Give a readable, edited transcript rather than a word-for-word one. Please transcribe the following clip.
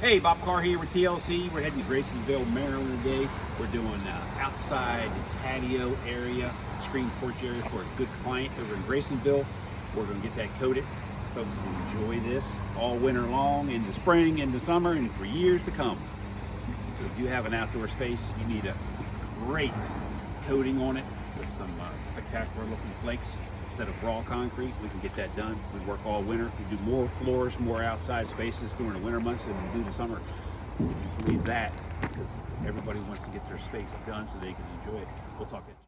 Hey, Bob Carr here with TLC. We're heading to Grasonville, Maryland today. We're doing outside patio area, screen porch area for a good client over in Grasonville. We're going to get that coated. Folks will enjoy this all winter long, into spring, into summer, and for years to come. So if you have an outdoor space, you need a great coating on it with some spectacular looking flakes. Instead of raw concrete, we can get that done. We work all winter. We do more floors, more outside spaces during the winter months than we do the summer. Would you believe that? Because everybody wants to get their space done so they can enjoy it. We'll talk to you.